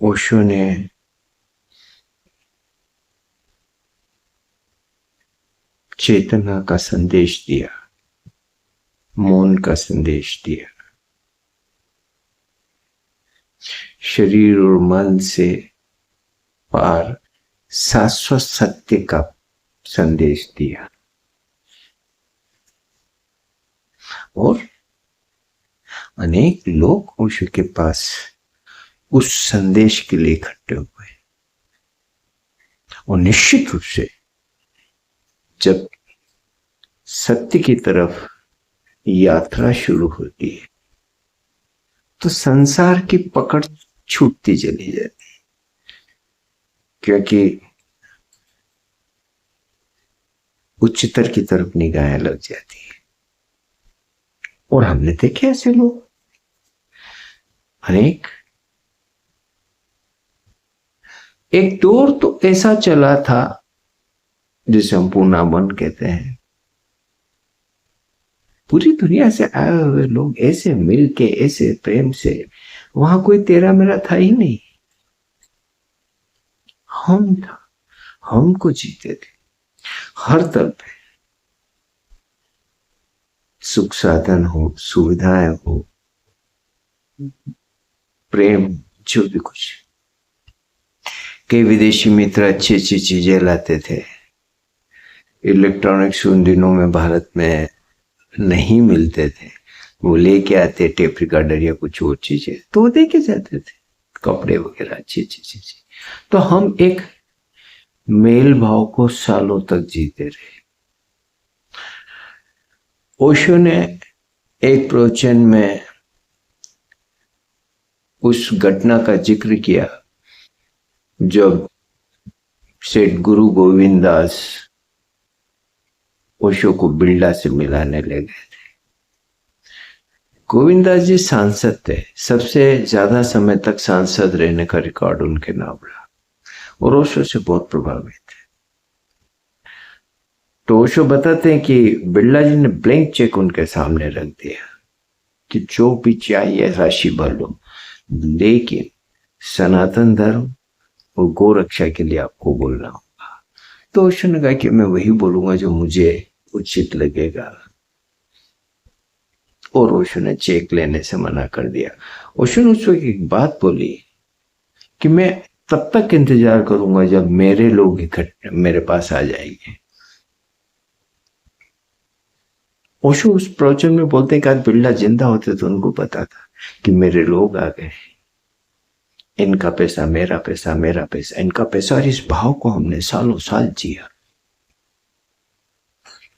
ओशो ने चेतना का संदेश दिया, मौन का संदेश दिया, शरीर और मन से पार शाश्वत सत्य का संदेश दिया। और अनेक लोग ओशो के पास उस संदेश के लिए इकट्ठे हुए। और निश्चित रूप से जब सत्य की तरफ यात्रा शुरू होती है तो संसार की पकड़ छूटती चली जाती है, क्योंकि उच्चतर की तरफ निगाहें लग जाती है। और हमने देखे ऐसे लोग अनेक। एक दौर तो ऐसा चला था जिसे हम पूर्णावन कहते हैं। पूरी दुनिया से आए हुए लोग ऐसे मिलके, ऐसे प्रेम से, वहां कोई तेरा मेरा था ही नहीं। हम था, हमको जीते थे। हर तरफ सुख साधन हो, सुविधाएं हो, प्रेम, जो भी कुछ। कई विदेशी मित्र अच्छी अच्छी चीजें लाते थे। इलेक्ट्रॉनिक्स उन दिनों में भारत में नहीं मिलते थे, वो लेके आते टेप रिकॉर्डर या कुछ और चीजें, तो वो देके जाते थे, कपड़े वगैरह अच्छी अच्छी चीजें। तो हम एक मेल भाव को सालों तक जीते रहे। ओशो ने एक प्रवचन में उस घटना का जिक्र किया जब सेठ गुरु गोविंद दास ओशो को बिरला से मिलाने ले गए थे। गोविंद दास जी सांसद थे, सबसे ज्यादा समय तक सांसद रहने का रिकॉर्ड उनके नाम रहा, और ओशो से बहुत प्रभावित थे। तो ओशो बताते हैं कि बिरला जी ने ब्लैंक चेक उनके सामने रख दिया कि जो भी चाहिए राशि भर लो, लेकिन सनातन धर्म और गौ रक्षा के लिए आपको बोलना होगा। तो ओशो ने कहा कि मैं वही बोलूंगा जो मुझे उचित लगेगा, और ओशो ने चेक लेने से मना कर दिया। ओशो ने उसको एक बात बोली कि मैं तब तक इंतजार करूंगा जब मेरे लोग इकट्ठे मेरे पास आ जाएंगे। ओशो उस प्रवचन में बोलते हैं कि आज बिरला जिंदा होते तो उनको पता था कि मेरे लोग आ गए, इनका पैसा मेरा पैसा, मेरा पैसा इनका पैसा। और इस भाव को हमने सालों साल जिया।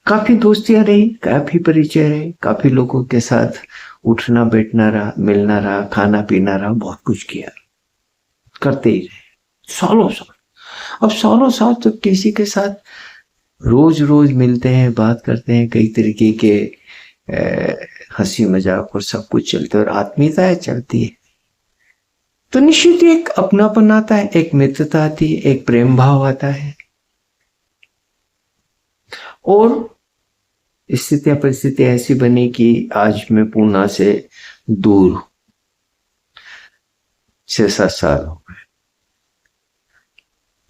काफी दोस्तियां रही, काफी परिचय रहे, काफी लोगों के साथ उठना बैठना रहा, मिलना रहा, खाना पीना रहा, बहुत कुछ किया, करते ही रहे सालों साल। अब सालों साल तो किसी के साथ रोज रोज मिलते हैं, बात करते हैं, कई तरीके के हंसी मजाक और सब कुछ चलते, और आत्मीयताएं चलती है, तो निश्चित एक अपनापन आता है, एक मित्रता आती है, एक प्रेम भाव आता है। और स्थितियां परिस्थितियां ऐसी बनी कि आज मैं पूना से दूर हूं, 6-7 साल हो गए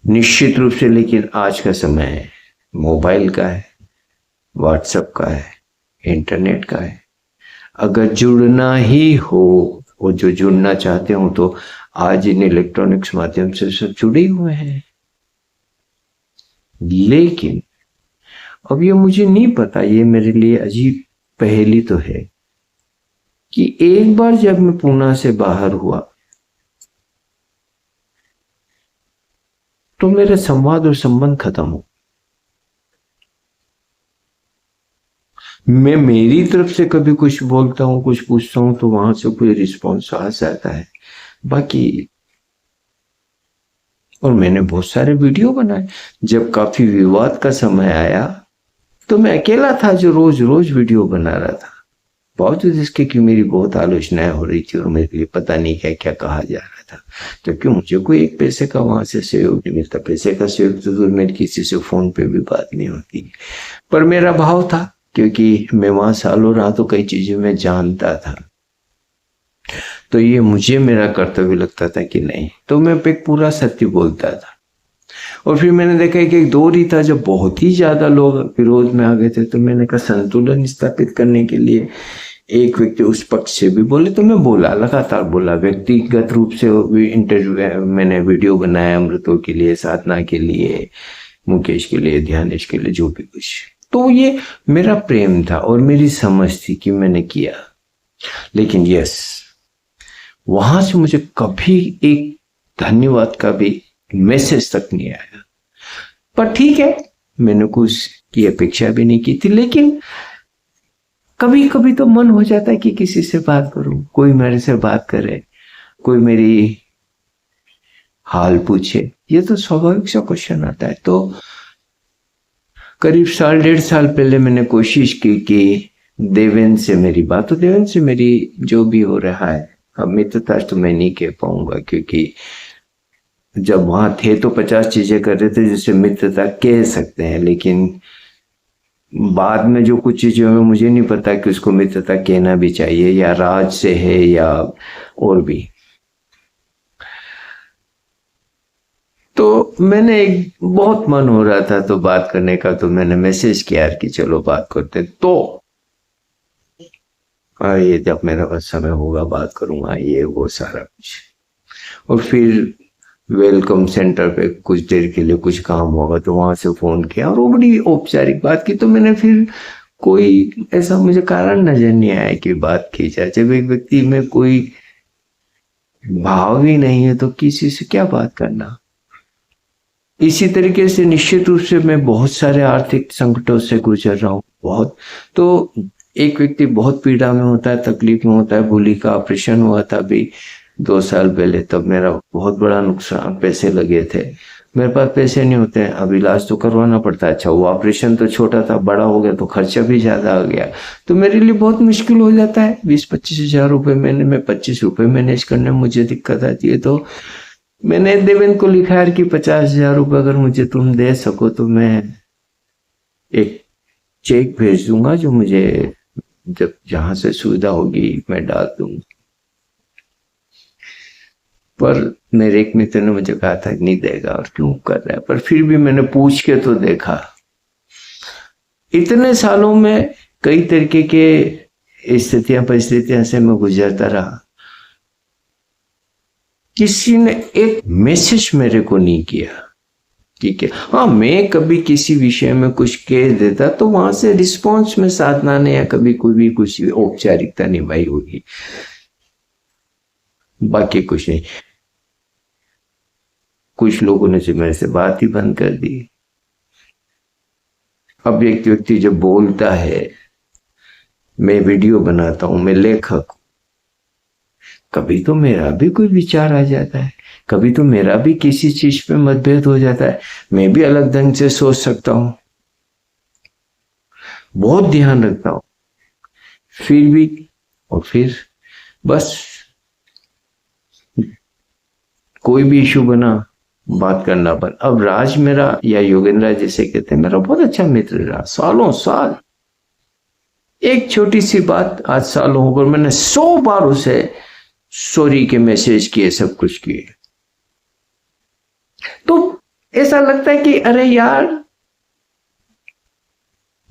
निश्चित रूप से। लेकिन आज का समय मोबाइल का है, व्हाट्सएप का है, इंटरनेट का है। अगर जुड़ना ही हो, और जो जुड़ना चाहते हो, तो आज इन इलेक्ट्रॉनिक्स माध्यम से सब जुड़े हुए हैं। लेकिन अब ये मुझे नहीं पता, ये मेरे लिए अजीब पहेली तो है कि एक बार जब मैं पूना से बाहर हुआ तो मेरे संवाद और संबंध खत्म हो। मैं मेरी तरफ से कभी कुछ बोलता हूं, कुछ पूछता हूं, तो वहां से कोई रिस्पॉन्स आ जाता है, बाकी। और मैंने बहुत सारे वीडियो बनाए। जब काफी विवाद का समय आया तो मैं अकेला था जो रोज रोज वीडियो बना रहा था, बावजूद इसके कि मेरी बहुत आलोचनाएं हो रही थी और मेरे लिए पता नहीं क्या क्या कहा जा रहा था, क्योंकि मुझे कोई एक पैसे का वहां से सहयोग नहीं मिलता। पैसे का सहयोग तो दूर, मेरी किसी से फोन पे भी बात नहीं होती, पर मेरा भाव था, क्योंकि मैं वहां सालों रहा तो कई चीजें मैं जानता था। तो ये मुझे मेरा कर्तव्य लगता था कि नहीं, तो मैं एक पूरा सत्य बोलता था। और फिर मैंने देखा कि एक दौर ही था जब बहुत ही ज्यादा लोग विरोध में आ गए थे, तो मैंने कहा संतुलन स्थापित करने के लिए एक व्यक्ति उस पक्ष से भी बोले, तो मैं बोला, लगातार बोला, व्यक्तिगत रूप से इंटरव्यू, मैंने वीडियो बनाया अमृतों के लिए, साधना के लिए, मुकेश के लिए, ध्यानेश के लिए, जो भी कुछ। तो ये मेरा प्रेम था और मेरी समझ थी कि मैंने किया। लेकिन यस, वहां से मुझे कभी एक धन्यवाद का भी मैसेज तक नहीं आया। पर ठीक है, मैंने कुछ की अपेक्षा भी नहीं की थी, लेकिन कभी कभी तो मन हो जाता है कि किसी से बात करूं, कोई मेरे से बात करे, कोई मेरी हाल पूछे। ये तो स्वाभाविक सा क्वेश्चन आता है। तो करीब 1.5 साल पहले मैंने कोशिश की कि देवेंद्र से मेरी बात, तो देवेंद्र से मेरी जो भी हो रहा है, अब मित्रता तो मैं नहीं कह पाऊंगा, क्योंकि जब वहां थे तो 50 चीजें कर रहे थे जिसे मित्रता कह सकते हैं, लेकिन बाद में जो कुछ चीजें हैं मुझे नहीं पता कि उसको मित्रता कहना भी चाहिए, या राज से है या और भी। तो मैंने एक बहुत मन हो रहा था तो बात करने का, तो मैंने मैसेज किया कि चलो बात करते। तो ये जब मेरा समय होगा बात करूंगा, ये वो सारा कुछ। और फिर वेलकम सेंटर पे कुछ देर के लिए कुछ काम होगा, तो वहां से फोन किया और वो बड़ी औपचारिक बात की। तो मैंने फिर कोई ऐसा मुझे कारण नजर नहीं आया कि बात की जाए। जब एक व्यक्ति में कोई भाव ही नहीं है तो किसी से क्या बात करना। इसी तरीके से निश्चित रूप से मैं बहुत सारे आर्थिक संकटों से गुजर रहा हूँ, बहुत। तो एक व्यक्ति बहुत पीड़ा में होता है, तकलीफ में होता है। भूली का ऑपरेशन हुआ था अभी 2 साल पहले, तब मेरा बहुत बड़ा नुकसान, पैसे लगे थे। मेरे पास पैसे नहीं होते हैं, अब इलाज तो करवाना पड़ता है। अच्छा, वो ऑपरेशन तो छोटा था, बड़ा हो गया तो खर्चा भी ज्यादा आ गया, तो मेरे लिए बहुत मुश्किल हो जाता है। 20-25 हजार रुपये महीने में 25 रुपये मैनेज करने में मुझे दिक्कत आती है। तो मैंने देवेंद्र को लिखा है कि 50,000 रुपये अगर मुझे तुम दे सको तो मैं एक चेक भेज दूंगा, जो मुझे जब जहां से सुविधा होगी मैं डाल दूंगा। पर मेरे एक मित्र ने मुझे कहा था नहीं देगा और क्यों कर रहा है, पर फिर भी मैंने पूछ के तो देखा। इतने सालों में कई तरीके के स्थितियां परिस्थितियां से मैं गुजरता रहा, किसी ने एक मैसेज मेरे को नहीं किया। ठीक है, हाँ, मैं कभी किसी विषय में कुछ कह देता तो वहां से रिस्पॉन्स में साधना ने या कभी कोई भी कुछ औपचारिकता निभाई होगी, बाकी कुछ नहीं। कुछ लोगों ने जो मेरे से बात ही बंद कर दी। अब एक व्यक्ति जब बोलता है, मैं वीडियो बनाता हूं, मैं लेखक, कभी तो मेरा भी कोई विचार आ जाता है, कभी तो मेरा भी किसी चीज पे मतभेद हो जाता है, मैं भी अलग ढंग से सोच सकता हूं, बहुत ध्यान रखता हूं, फिर भी। और फिर बस कोई भी इशू बना, बात करना बंद। अब राज मेरा, या योगेंद्र जिसे कहते हैं, मेरा बहुत अच्छा मित्र रहा सालों साल। एक छोटी सी बात आज सालों हो गए, मैंने 100 बार उसे सॉरी के मैसेज किए, सब कुछ किए। तो ऐसा लगता है कि अरे यार,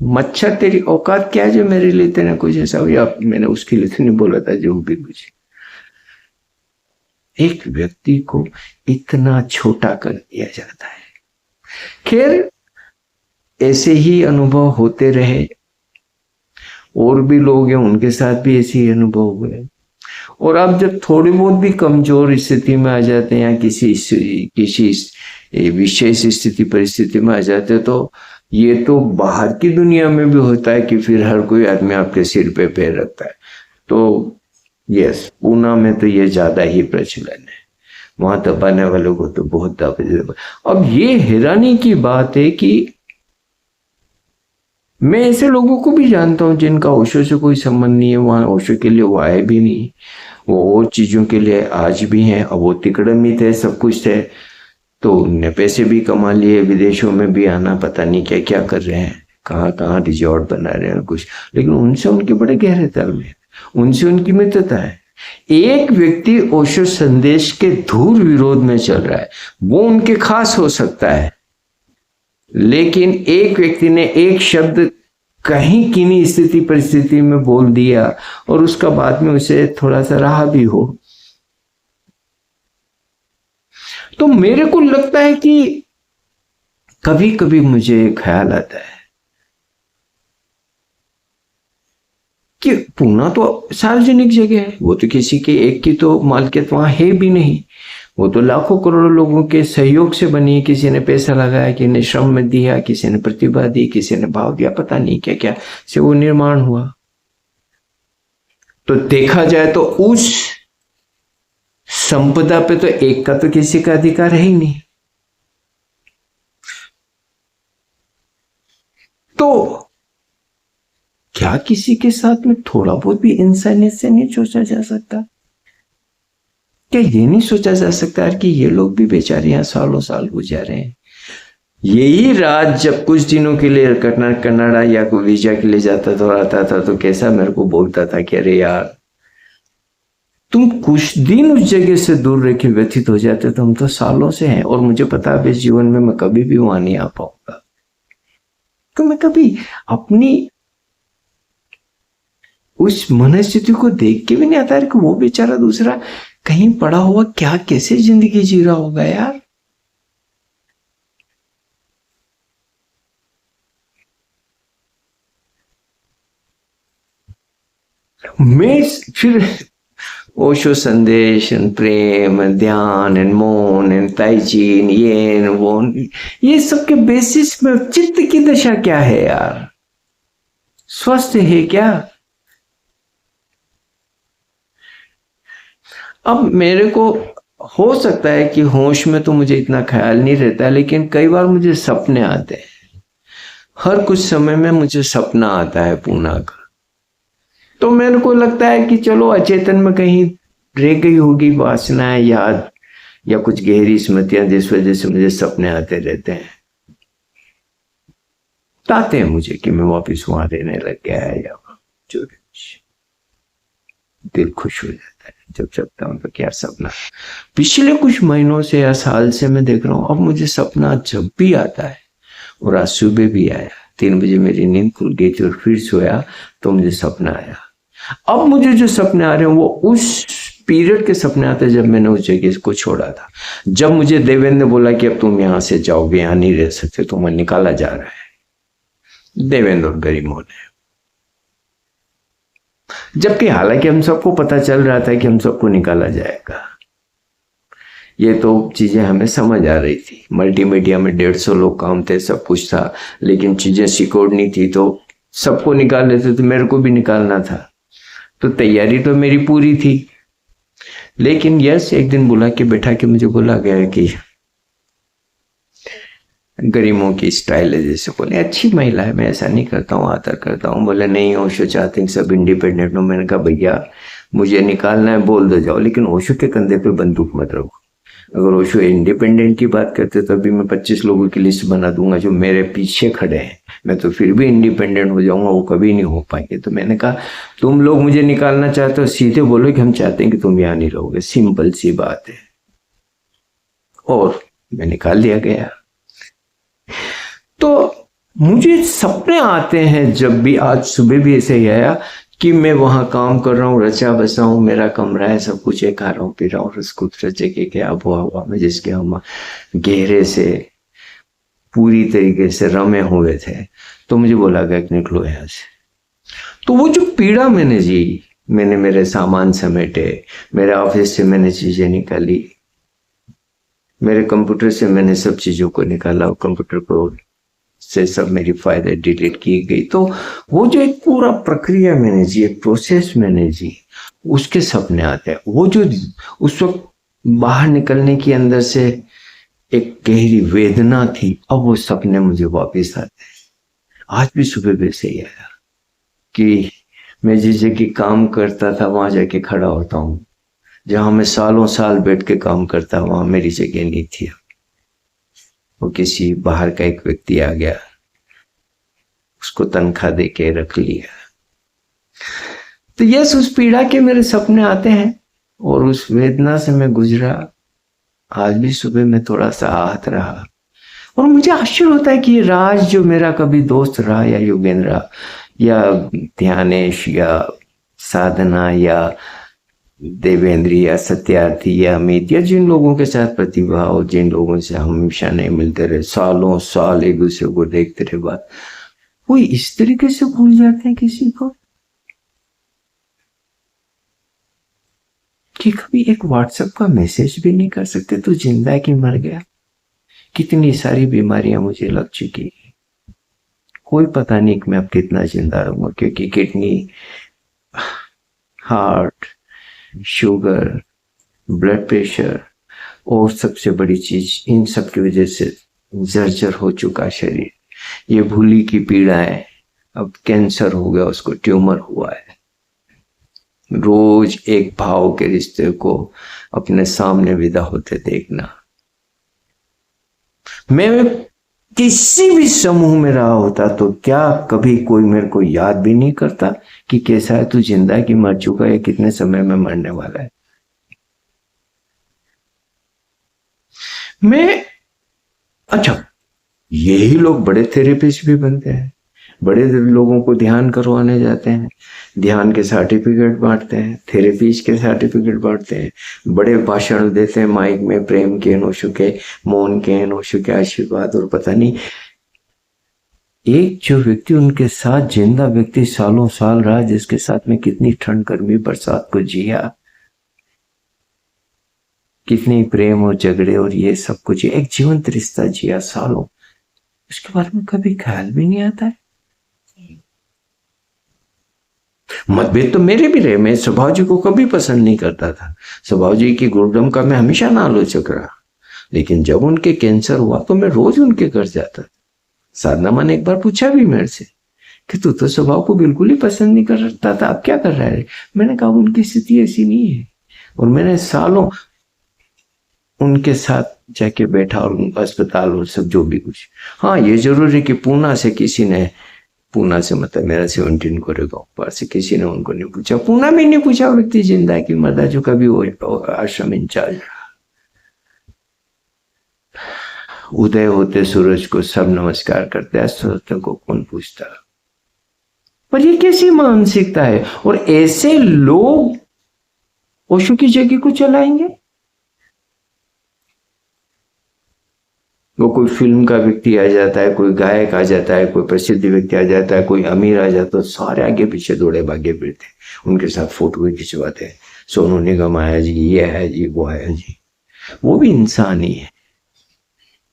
मच्छर तेरी औकात क्या है जो मेरे लिए तेने कुछ ऐसा हो, या मैंने उसके लिए तो नहीं बोला था, जो भी कुछ। एक व्यक्ति को इतना छोटा कर दिया जाता है। खैर, ऐसे ही अनुभव होते रहे, और भी लोग हैं उनके साथ भी ऐसे ही अनुभव हुए। और आप जब थोड़ी बहुत भी कमजोर स्थिति में आ जाते हैं, या किसी विशेष स्थिति परिस्थिति में आ जाते हैं, तो ये तो बाहर की दुनिया में भी होता है कि फिर हर कोई आदमी आपके सिर पे पैर रखता है। तो यस, पूना में तो ये ज्यादा ही प्रचलन है, वहां दबाने वालों को तो बहुत दबा। अब ये हैरानी की बात है कि मैं ऐसे लोगों को भी जानता हूं जिनका ओशो से कोई संबंध नहीं है, वहां ओशो के लिए वो आए भी नहीं, वो और चीजों के लिए आज भी हैं। अब वो तिकड़म थे, सब कुछ थे, तो उनने पैसे भी कमा लिए, विदेशों में भी आना, पता नहीं क्या क्या कर रहे हैं, कहाँ कहाँ रिजॉर्ट बना रहे हैं कुछ। लेकिन उनसे उनके बड़े गहरे तालमेल, उनसे उनकी मित्रता है। एक व्यक्ति ओशो संदेश के धूल विरोध में चल रहा है, वो उनके खास हो सकता है, लेकिन एक व्यक्ति ने एक शब्द कहीं किन्हीं स्थिति परिस्थिति में बोल दिया और उसका बाद में उसे थोड़ा सा रहा भी हो, तो मेरे को लगता है कि कभी कभी मुझे ख्याल आता है कि पूना तो सार्वजनिक जगह है, वो तो किसी के एक की तो मालकियत वहां है भी नहीं, वो तो लाखों करोड़ों लोगों के सहयोग से बनी है। किसी ने पैसा लगाया, किसी ने श्रम में दिया, किसी ने प्रतिभा दी, किसी ने भाव दिया, पता नहीं क्या क्या से वो निर्माण हुआ। तो देखा जाए तो उस संपदा पे तो एक का तो किसी का अधिकार है ही नहीं। तो क्या किसी के साथ में थोड़ा बहुत भी इंसानियत से नहीं सोचा जा सकता? क्या ये नहीं सोचा जा सकता कि ये लोग भी बेचारे यहाँ सालों साल गुजारे हैं? यही राज जब कुछ दिनों के लिए कनाडा या कोई वीजा के लिए जाता था और आता था तो कैसा मेरे को बोलता था कि अरे यार तुम कुछ दिन उस जगह से दूर रह के व्यतीत हो जाते, तो हम तो सालों से हैं और मुझे पता है इस जीवन में मैं कभी भी वहां नहीं आ पाऊंगा। तो मैं कभी अपनी उस मनस्थिति को देख के भी नहीं आता कि वो बेचारा दूसरा कहीं पड़ा हुआ क्या कैसे जिंदगी जी रहा होगा यार। मैं फिर ओशो संदेश एंड प्रेम एंड ध्यान एंड मौन एंड ताइजीन येन वोन, ये सब के बेसिस में चित्त की दशा क्या है यार? स्वस्थ है क्या? अब मेरे को हो सकता है कि होश में तो मुझे इतना ख्याल नहीं रहता, लेकिन कई बार मुझे सपने आते हैं। हर कुछ समय में मुझे सपना आता है पूना का, तो मेरे को लगता है कि चलो अचेतन में कहीं रह गई होगी वासनाएं, याद या कुछ गहरी स्मृतियां, जिस वजह से मुझे सपने आते रहते हैं, बताते हैं मुझे कि मैं वापिस वहां रहने लग गया है या जो दिल खुश हो जाता है जब जगता हूं तो क्या सपना। पिछले कुछ महीनों से या साल से मैं देख रहा हूं, अब मुझे सपना जब भी आता है, और आज सुबह भी आया 3 बजे मेरी नींद खुल गई थी और फिर सोया तो मुझे सपना आया। अब मुझे जो सपने आ रहे हैं वो उस पीरियड के सपने आते हैं जब मैंने उस जगह को छोड़ा था, जब मुझे देवेंद्र ने बोला कि अब तुम यहां से जाओगे, यहां नहीं रह सकते, तुम्हें निकाला जा रहा है, देवेंद्र और गरिमो ने। जबकि हालांकि हम सबको पता चल रहा था कि हम सबको निकाला जाएगा, ये तो चीजें हमें समझ आ रही थी। मल्टीमीडिया में 150 लोग काम थे, सब कुछ था, लेकिन चीजें सिक्योर नहीं थी, तो सबको निकाल लेते तो मेरे को भी निकालना था, तो तैयारी तो मेरी पूरी थी। लेकिन यस एक दिन बुला के बैठा के मुझे बोला गया कि गरिमों की स्टाइल है, जैसे बोले अच्छी महिला है, मैं ऐसा नहीं करता हूँ, आदर करता हूँ। बोले नहीं ओशो चाहते हैं सब इंडिपेंडेंट हो। मैंने कहा भैया मुझे निकालना है बोल दो जाओ, लेकिन ओशो के कंधे पे बंदूक मत रखो। अगर ओशो इंडिपेंडेंट की बात करते तो अभी मैं 25 लोगों की लिस्ट बना दूंगा जो मेरे पीछे खड़े हैं, मैं तो फिर भी इंडिपेंडेंट हो जाऊंगा, वो कभी नहीं हो पाएंगे। तो मैंने कहा तुम लोग मुझे निकालना चाहते हो, सीधे बोलो कि हम चाहते हैं कि तुम यहाँ नहीं रहोगे, सिंपल सी बात है। और मैं निकाल दिया गया। तो मुझे सपने आते हैं जब भी, आज सुबह भी ऐसे ही आया कि मैं वहां काम कर रहा हूँ, रचा बसा हूँ, मेरा कमरा है, सब कुछ है, खा रहा हूँ पी रहा हूँ, कुदरत जगह के आबो हवा में जिसके हम गहरे से पूरी तरीके से रमे हुए थे। तो मुझे बोला गया कि निकलो यहाँ से। तो वो जो पीड़ा मैंने जी, मैंने मेरे सामान समेटे, मेरे ऑफिस से मैंने चीजें निकाली, मेरे कंप्यूटर से मैंने सब चीजों को निकाला, कंप्यूटर को से सब मेरी फाइलें डिलीट की गई। तो वो जो एक पूरा प्रक्रिया मैंने जी, एक प्रोसेस मैंने जी, उसके सपने आते हैं। वो जो उस वक्त बाहर निकलने की अंदर से एक गहरी वेदना थी, अब वो सपने मुझे वापस आते हैं। आज भी सुबह वैसे ही आया कि मैं जिस जगह काम करता था वहां जाके खड़ा होता हूँ, जहां मैं सालों साल बैठ के काम करता, वहां मेरी जगह नहीं थी। वो किसी बाहर का एक व्यक्ति आ गया, उसको तनख्वाह दे के रख लिया। तो यस, उस पीड़ा के मेरे सपने आते हैं और उस वेदना से मैं गुजरा। आज भी सुबह में थोड़ा सा आहत रहा और मुझे आश्चर्य होता है कि ये राज जो मेरा कभी दोस्त रहा, या योगेंद्र या ध्यानेश या साधना या देवेंद्र या सत्यार्थी या अमित या जिन लोगों के साथ प्रतिभा और जिन लोगों से हम हमेशा नहीं मिलते रहे, सालों साल एक दूसरे को देखते रहे, बात वो इस तरीके से भूल जाते हैं किसी को कि कभी एक व्हाट्सएप का मैसेज भी नहीं कर सकते। तो जिंदा है कि मर गया। कितनी सारी बीमारियां मुझे लग चुकी है, कोई पता नहीं कि मैं अब कितना जिंदा रहूंगा, क्योंकि kidney, heart, sugar, blood pressure और सबसे बड़ी चीज, इन सब की वजह से जर्जर हो चुका शरीर। ये भूली की पीड़ा है, अब कैंसर हो गया, उसको ट्यूमर हुआ है। रोज एक भाव के रिश्ते को अपने सामने विदा होते देखना। मैं किसी भी समूह में रहा होता तो क्या कभी कोई मेरे को याद भी नहीं करता कि कैसा है, तू जिंदा है कि मर चुका है, कितने समय में मरने वाला है। मैं अच्छा, यही लोग बड़े थेरेपिस्ट भी बनते हैं, बड़े लोगों को ध्यान करवाने जाते हैं, ध्यान के सर्टिफिकेट बांटते हैं, थेरेपीज के सर्टिफिकेट बांटते हैं, बड़े भाषण देते हैं माइक में, प्रेम के, नोशो के, मौन के, नोशो के आशीर्वाद। और पता नहीं, एक जो व्यक्ति उनके साथ जिंदा व्यक्ति सालों साल रहा, जिसके साथ में कितनी ठंड गर्मी बरसात को जिया, कितने प्रेम और झगड़े और ये सब कुछ, एक जीवंत रिश्ता जिया सालों, उसके बारे में कभी ख्याल भी नहीं आता है। मतभेद तो मेरे भी रहे, मैं स्वभाव जी को कभी पसंद नहीं करता था, स्वभाव जी की गुरुडम का मैं हमेशा आलोचक रहा। लेकिन जब उनके कैंसर हुआ तो मैं रोज उनके घर जाता था। साधना माँ ने एक बार पूछा भी मेरे से कि तू तो स्वभाव को बिल्कुल ही पसंद नहीं करता था, अब क्या कर रहा है? मैंने कहा उनकी स्थिति ऐसी नहीं है। और मैंने सालों उनके साथ जाके बैठा और अस्पताल और सब जो भी कुछ। हाँ, ये जरूर है कि पूना से किसी ने, पूना से मतलब मेरा 17 कोरेगांव पार से किसी ने उनको नहीं पूछा, पूना में नहीं पूछा व्यक्ति जिंदा है कि मरदा, जो कभी वो आश्रम इंचार्ज रहा। उदय होते सूरज को सब नमस्कार करते, अस्त को कौन पूछता? पर ये कैसी मानसिकता है? और ऐसे लोग ओशो की जगह को चलाएंगे। वो कोई फिल्म का व्यक्ति आ जाता है, कोई गायक आ जाता है, कोई प्रसिद्ध व्यक्ति आ जाता है, कोई अमीर आ जाता है, तो सारे आगे पीछे दौड़े भागे फिरते, उनके साथ फोटो भी खिंचवाते हैं। सोनू निगम आया जी, ये है जी, वो आया जी। वो भी इंसान ही है,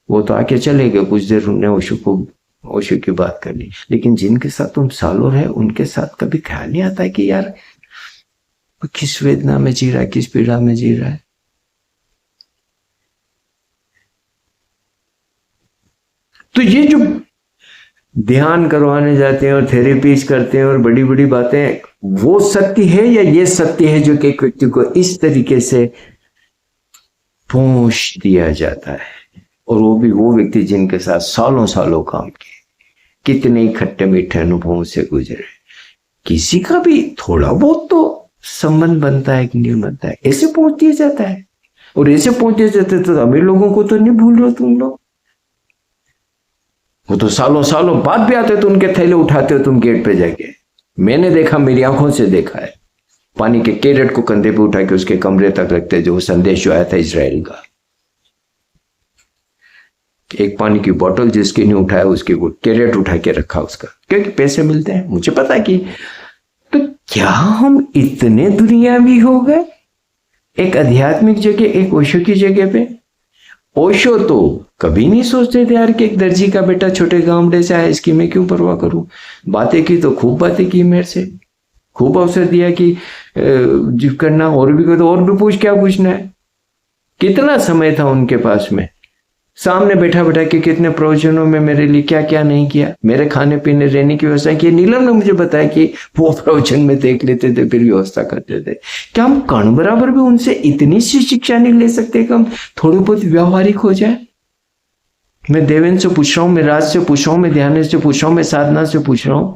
वो तो आके चले गए, कुछ देर उन्होंने ओशो की बात कर ली। लेकिन जिनके साथ तुम सालों रहे, उनके साथ कभी ख्याल नहीं आता है कि यार किस वेदना में जी रहा है, किस पीड़ा में जी रहा है। तो ये जो ध्यान करवाने जाते हैं और थेरेपीज करते हैं और बड़ी बड़ी बातें, वो सत्य है या ये सत्य है जो कि एक व्यक्ति को इस तरीके से ठूंस दिया जाता है? और वो भी वो व्यक्ति जिनके साथ सालों सालों काम किए, कितने खट्टे मीठे अनुभवों से गुजरे। किसी का भी थोड़ा बहुत तो संबंध बनता है कि नहीं बनता है, ऐसे पहुंच दिया जाता है। और ऐसे पहुंच दिया जाता है तो अमीर लोगों को तो नहीं भूल रहे तुम लोग, वो तो सालों सालों बाद भी आते तो उनके थैले उठाते हो तुम गेट पे जाके। मैंने देखा, मेरी आंखों से देखा है, पानी के कैरेट को कंधे पे उठा के उसके कमरे तक रखते, जो संदेश जो आया था इजराइल का। एक पानी की बोतल जिसके नहीं उठाया, उसके कैरेट उठा के रखा उसका, क्योंकि पैसे मिलते हैं। मुझे पता है कि तो क्या हम इतने दुनियावी हो गए? एक आध्यात्मिक जगह, एक ओशो की जगह पे। ओशो तो कभी नहीं सोचते थे यार कि एक दर्जी का बेटा छोटे गांव से आया, इसकी मैं क्यों परवाह करूं। बातें की तो खूब बातें की मेरे से, खूब अवसर दिया कि जिप करना, और भी कोई तो और भी पूछ, क्या पूछना है। कितना समय था उनके पास में, सामने बैठा बैठा के कितने प्रवचनों में मेरे लिए क्या क्या नहीं किया, मेरे खाने पीने रहने की व्यवस्था की। नीलम ने मुझे बताया कि वो प्रवचन में देख लेते थे, फिर व्यवस्था करते थे। क्या हम कण बराबर भी उनसे इतनी सी शिक्षा नहीं ले सकते कि हम थोड़ी बहुत व्यवहारिक हो जाए? मैं देवेंद्र से पूछ रहा हूं, मैं राज से पूछ रहा हूं, मैं ध्यान से पूछ रहा हूं, मैं साधना से पूछ रहा हूं।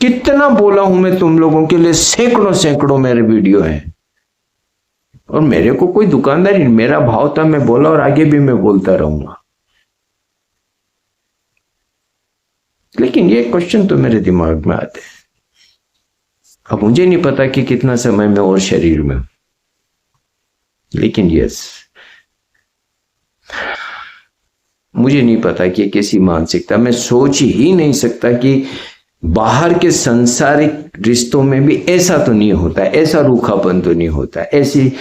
कितना बोला हूं मैं तुम लोगों के लिए, सैकड़ों सैकड़ों मेरे वीडियो हैं, और मेरे को कोई दुकानदारी, मेरा भाव था, मैं बोला और आगे भी मैं बोलता रहूंगा। लेकिन ये क्वेश्चन तो मेरे दिमाग में आते हैं। अब मुझे नहीं पता कि कितना समय में और शरीर में, लेकिन यस, मुझे नहीं पता कि कैसी मानसिकता, मैं सोच ही नहीं सकता कि बाहर के सांसारिक रिश्तों में भी ऐसा तो नहीं होता, ऐसा रूखापन तो नहीं होता, ऐसी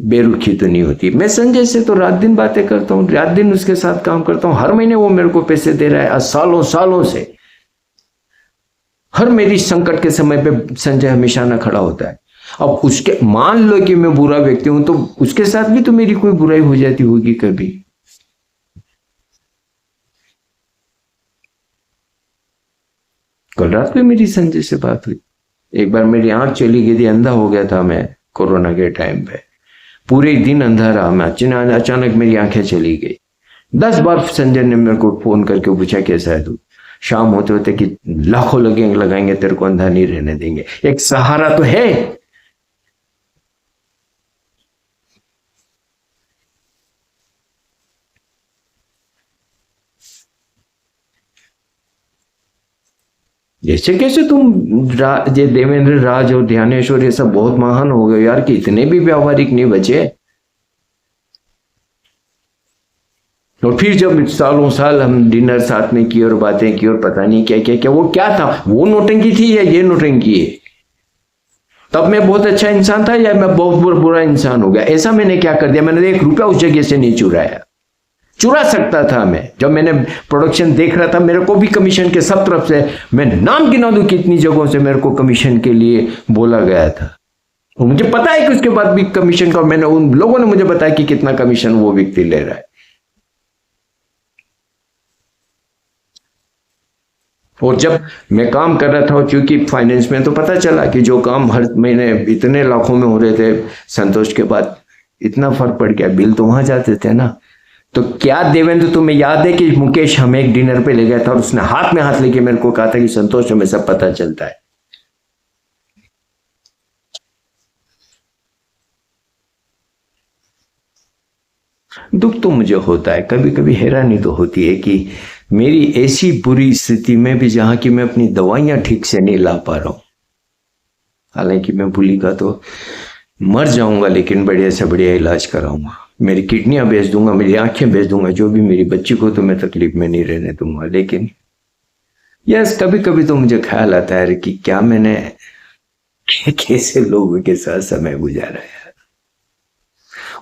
बेरुखी तो नहीं होती। मैं संजय से तो रात दिन बातें करता हूँ, रात दिन उसके साथ काम करता हूँ, हर महीने वो मेरे को पैसे दे रहा है, सालों सालों से। हर मेरी संकट के समय पे संजय हमेशा ना खड़ा होता है। अब उसके, मान लो कि मैं बुरा व्यक्ति हूं, तो उसके साथ भी तो मेरी कोई बुराई हो जाती होगी कभी। कल रात को मेरी संजय से बात हुई। एक बार मेरी आंख चली गई थी, अंधा हो गया था मैं कोरोना के टाइम पे, पूरे दिन अंधा रहा मैं, अचानक मेरी आंखें चली गई। 10 बार संजय ने मेरे को फोन करके पूछा कैसा है तू। शाम होते होते कि लाखों लगाएंगे तेरे को अंधा नहीं रहने देंगे, एक सहारा तो है। जैसे कैसे तुम ये देवेंद्र राज और ध्यानेश्वर ये सब बहुत महान हो गए यार, कि इतने भी व्यावहारिक नहीं बचे। और फिर जब सालों साल हम डिनर साथ में किए और बातें की और पता नहीं क्या क्या क्या, वो क्या था, वो नौटंकी थी या ये नौटंकी है? तब मैं बहुत अच्छा इंसान था या मैं बहुत बुरा इंसान हो गया? ऐसा मैंने क्या कर दिया? मैंने 1 रुपया उस जगह से नहीं चुराया। चुरा सकता था मैं। जब मैंने प्रोडक्शन देख रहा था, मेरे को भी कमीशन के सब तरफ से, मैं नाम गिना दूं कितनी जगहों से मेरे को कमीशन के लिए बोला गया था। और मुझे पता है कि उसके बाद भी कमीशन का, मैंने, उन लोगों ने मुझे बताया कि कितना कमीशन वो व्यक्ति ले रहा है। और जब मैं काम कर रहा था, क्योंकि फाइनेंस में, तो पता चला कि जो काम हर महीने इतने लाखों में हो रहे थे, संतोष के बाद इतना फर्क पड़ गया, बिल तो वहां जाते थे ना। तो क्या देवेंद्र, तुम्हें याद है कि मुकेश हमें एक डिनर पे ले गया था और उसने हाथ में हाथ लेके मेरे को कहा था कि संतोष हमें सब पता चलता है। दुख तो मुझे होता है, कभी कभी हैरानी तो होती है कि मेरी ऐसी बुरी स्थिति में भी, जहां की मैं अपनी दवाइयां ठीक से नहीं ला पा रहा हूं, हालांकि मैं भूली का तो मर जाऊंगा, लेकिन बढ़िया से बढ़िया इलाज कराऊंगा, मेरी किडनियां बेच दूंगा, मेरी आंखें बेच दूंगा, जो भी मेरी बच्ची को तो मैं तकलीफ में नहीं रहने दूंगा। लेकिन यस, कभी कभी तो मुझे ख्याल आता है कि क्या मैंने कैसे लोगों के साथ समय गुजारा है।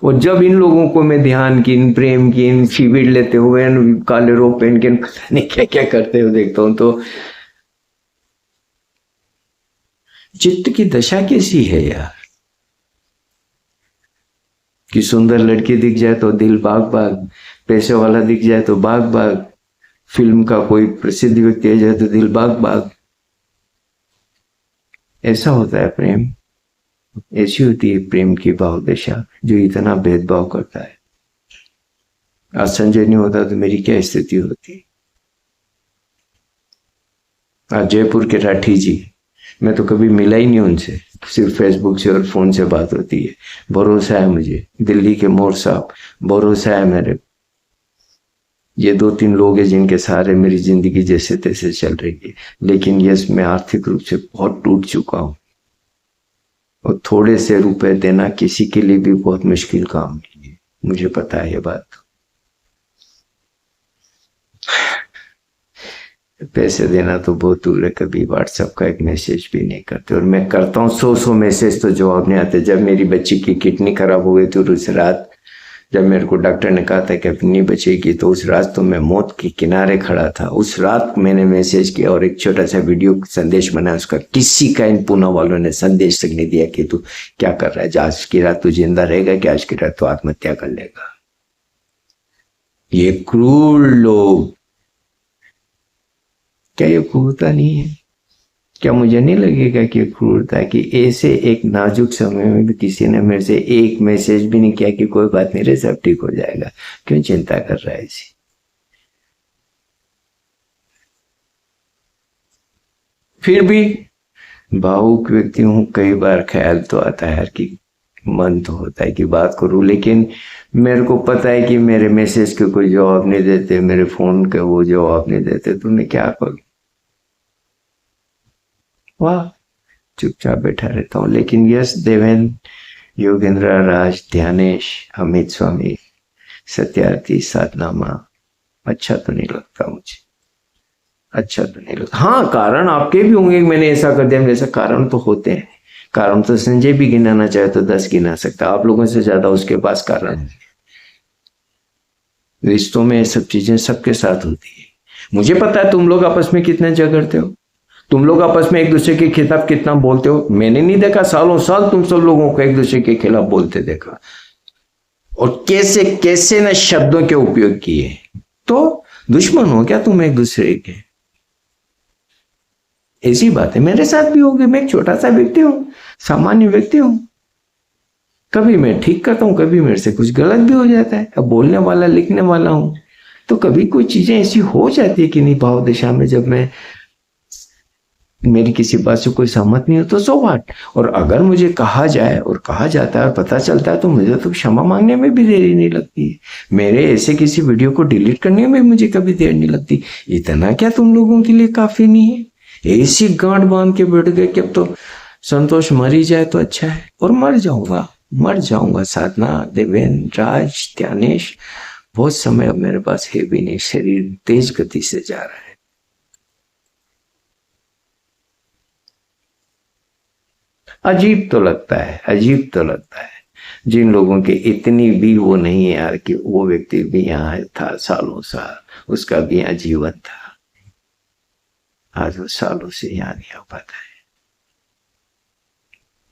और जब इन लोगों को मैं ध्यान की, इन प्रेम की, इन शिविर लेते हुए, काले रोग पहन के पता नहीं क्या क्या करते हुए देखता हूं, तो चित्त की दशा कैसी है यार, कि सुंदर लड़की दिख जाए तो दिल बाग बाग, पैसे वाला दिख जाए तो बाग बाग, फिल्म का कोई प्रसिद्ध व्यक्ति आ जाए तो दिल बाग बाग। ऐसा होता है प्रेम, ऐसी होती है प्रेम की भाव दशा, जो इतना भेदभाव करता है। आज संजय नहीं होता तो मेरी क्या स्थिति होती। आज जयपुर के राठी जी, मैं तो कभी मिला ही नहीं उनसे, सिर्फ फेसबुक से और फोन से बात होती है। भरोसा है मुझे, दिल्ली के मोर साहब, भरोसा है मेरे। ये 2-3 लोग हैं जिनके सहारे मेरी जिंदगी जैसे तैसे चल रही है। लेकिन यस, मैं आर्थिक रूप से बहुत टूट चुका हूं, और थोड़े से रुपए देना किसी के लिए भी बहुत मुश्किल काम नहीं है, मुझे पता है ये बात। पैसे देना तो बहुत दूर है, कभी व्हाट्सएप का एक मैसेज भी नहीं करते, और मैं करता हूँ 100 मैसेज तो जवाब नहीं आते। जब मेरी बच्ची की किडनी खराब हो गई थी, और उस रात जब मेरे को डॉक्टर ने कहा था कि अब नहीं बचेगी, तो उस रात तो मैं मौत के किनारे खड़ा था। उस रात मैंने मैसेज किया और एक छोटा सा वीडियो संदेश बनाया, उसका किसी का इन पूना वालों ने संदेश तक नहीं दिया कि तू क्या कर रहा है, आज की रात तू जिंदा रहेगा कि आज की रात तू आत्महत्या कर लेगा। ये क्रूर लोग, क्या ये क्रूरता नहीं है? क्या मुझे नहीं लगेगा कि क्रूरता है कि ऐसे एक नाजुक समय में भी किसी ने मेरे से एक मैसेज भी नहीं किया कि कोई बात नहीं रे, सब ठीक हो जाएगा, क्यों चिंता कर रहा है इसी? फिर भी भावुक व्यक्ति हूँ, कई बार ख्याल तो आता है कि मन तो होता है कि बात करूं, लेकिन मेरे को पता है कि मेरे मैसेज के कोई जवाब नहीं देते, मेरे फोन के वो जवाब नहीं देते, तो मैं क्या करूं? वाह, चुपचाप बैठा रहता हूँ। लेकिन यस, देवेन, योगेंद्र, राज, ध्यानेश, अमित स्वामी, सत्यार्थी, साधनामा, अच्छा तो नहीं लगता मुझे, अच्छा तो नहीं लगता। हाँ, कारण आपके भी होंगे, मैंने ऐसा कर दिया, जैसा कारण तो होते हैं। कारण तो संजय भी गिनाना चाहे तो 10 गिना सकता, आप लोगों से ज्यादा उसके पास कारण है। रिश्तों में ये सब चीजें सबके साथ होती है। मुझे पता है तुम लोग आपस में कितने झगड़ते हो, तुम लोग आपस में एक दूसरे के खिलाफ कितना बोलते हो। मैंने नहीं देखा, सालों साल तुम सब लोगों को एक दूसरे के खिलाफ बोलते देखा, और कैसे कैसे न शब्दों के उपयोग किए। तो दुश्मन हो क्या तुम एक दूसरे के? ऐसी बात है, मेरे साथ भी होगी। मैं एक छोटा सा व्यक्ति हूं, सामान्य व्यक्ति हूं। कभी मैं ठीक करता हूं, कभी मेरे से कुछ गलत भी हो जाता है। अब बोलने वाला लिखने वाला हूं, तो कभी कोई चीजें ऐसी हो जाती है कि नहीं, भाव दिशा में जब मैं मेरी किसी बात से कोई सहमत नहीं हो तो सो व्हाट। और अगर मुझे कहा जाए और कहा जाता है और पता चलता है, तो मुझे तो क्षमा मांगने में भी देरी नहीं लगती है। मेरे ऐसे किसी वीडियो को डिलीट करने में मुझे कभी देर नहीं लगती। इतना क्या तुम लोगों के लिए काफी नहीं है? ऐसी गांठ बांध के बैठ गए कि अब तो संतोष मर ही जाए तो अच्छा है। और मर जाऊंगा, मर जाऊंगा। साधना, देवेंद्र, राज, ध्यानेश, बहुत समय अब मेरे पास है भी नहीं। शरीर तेज गति से जा रहा है। अजीब तो लगता है, अजीब तो लगता है। जिन लोगों के इतनी भी वो नहीं है यार, कि वो व्यक्ति भी यहाँ था सालों साल, उसका भी यहाँ जीवन था, आज वो सालों से यहाँ नहीं आ पाता है।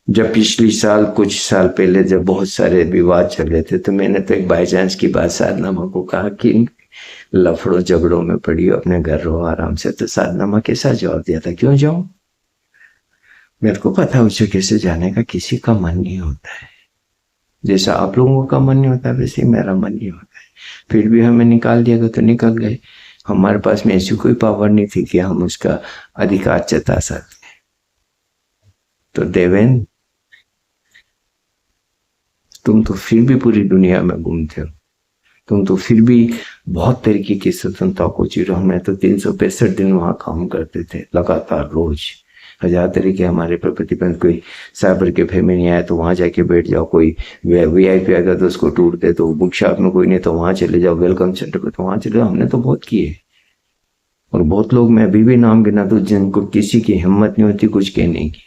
जब पिछली साल, कुछ साल पहले जब बहुत सारे विवाद चल रहे थे, तो मैंने तो एक बाई चांस की बात साधनामा को कहा कि इन लफड़ों झगड़ों में पड़ी हो, अपने घर रहो आराम से। तो साधनामा के साथ जवाब दिया था, क्यों जाऊं? मेरे को पता है उस जगह से जाने का किसी का मन नहीं होता है। जैसा आप लोगों का मन नहीं होता, वैसे ही मेरा मन नहीं होता है। फिर भी हमें निकाल दिया गया तो निकल गए। हमारे पास में ऐसी कोई पावर नहीं थी कि हम उसका अधिकार जता सकते। तो देवेन, तुम तो फिर भी पूरी दुनिया में घूमते हो, तुम तो फिर भी बहुत तरीके की स्वतंत्रता को जी रहे हो। मैं तो 365 दिन वहां काम करते थे लगातार, रोज 1000 तरीके हमारे पर प्रतिबंध। कोई साइबर कैफे में नहीं आया तो वहां जाके बैठ जाओ, कोई वीआईपी आएगा तो उसको टूट दे, तो बुक शॉप में कोई नहीं तो वहां चले जाओ, वेलकम सेंटर पे तो वहां चले जाओ। हमने तो बहुत किए, और बहुत लोग, मैं अभी भी नाम गिना दूं, जिनको किसी की हिम्मत नहीं होती कुछ कहने की।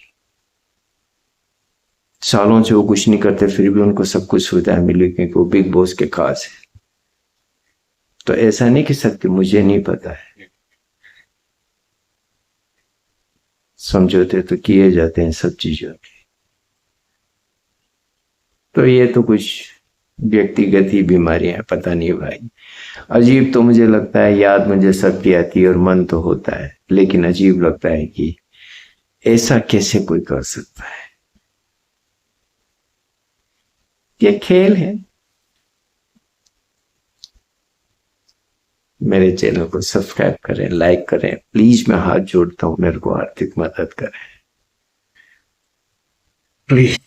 सालों से वो कुछ नहीं करते, फिर भी उनको सब कुछ सुविधाएं मिली क्योंकि वो बिग बॉस के खास है। तो ऐसा नहीं कि सत्य मुझे नहीं पता है, समझौते तो किए जाते हैं सब चीजों के। तो ये तो कुछ व्यक्तिगत ही बीमारियां, पता नहीं भाई। अजीब तो मुझे लगता है, याद मुझे सबकी आती है और मन तो होता है, लेकिन अजीब लगता है कि ऐसा कैसे कोई कर सकता है। ये खेल है। मेरे चैनल को सब्सक्राइब करें, लाइक करें प्लीज, मैं हाथ जोड़ता हूं, मेरे को आर्थिक मदद करें प्लीज।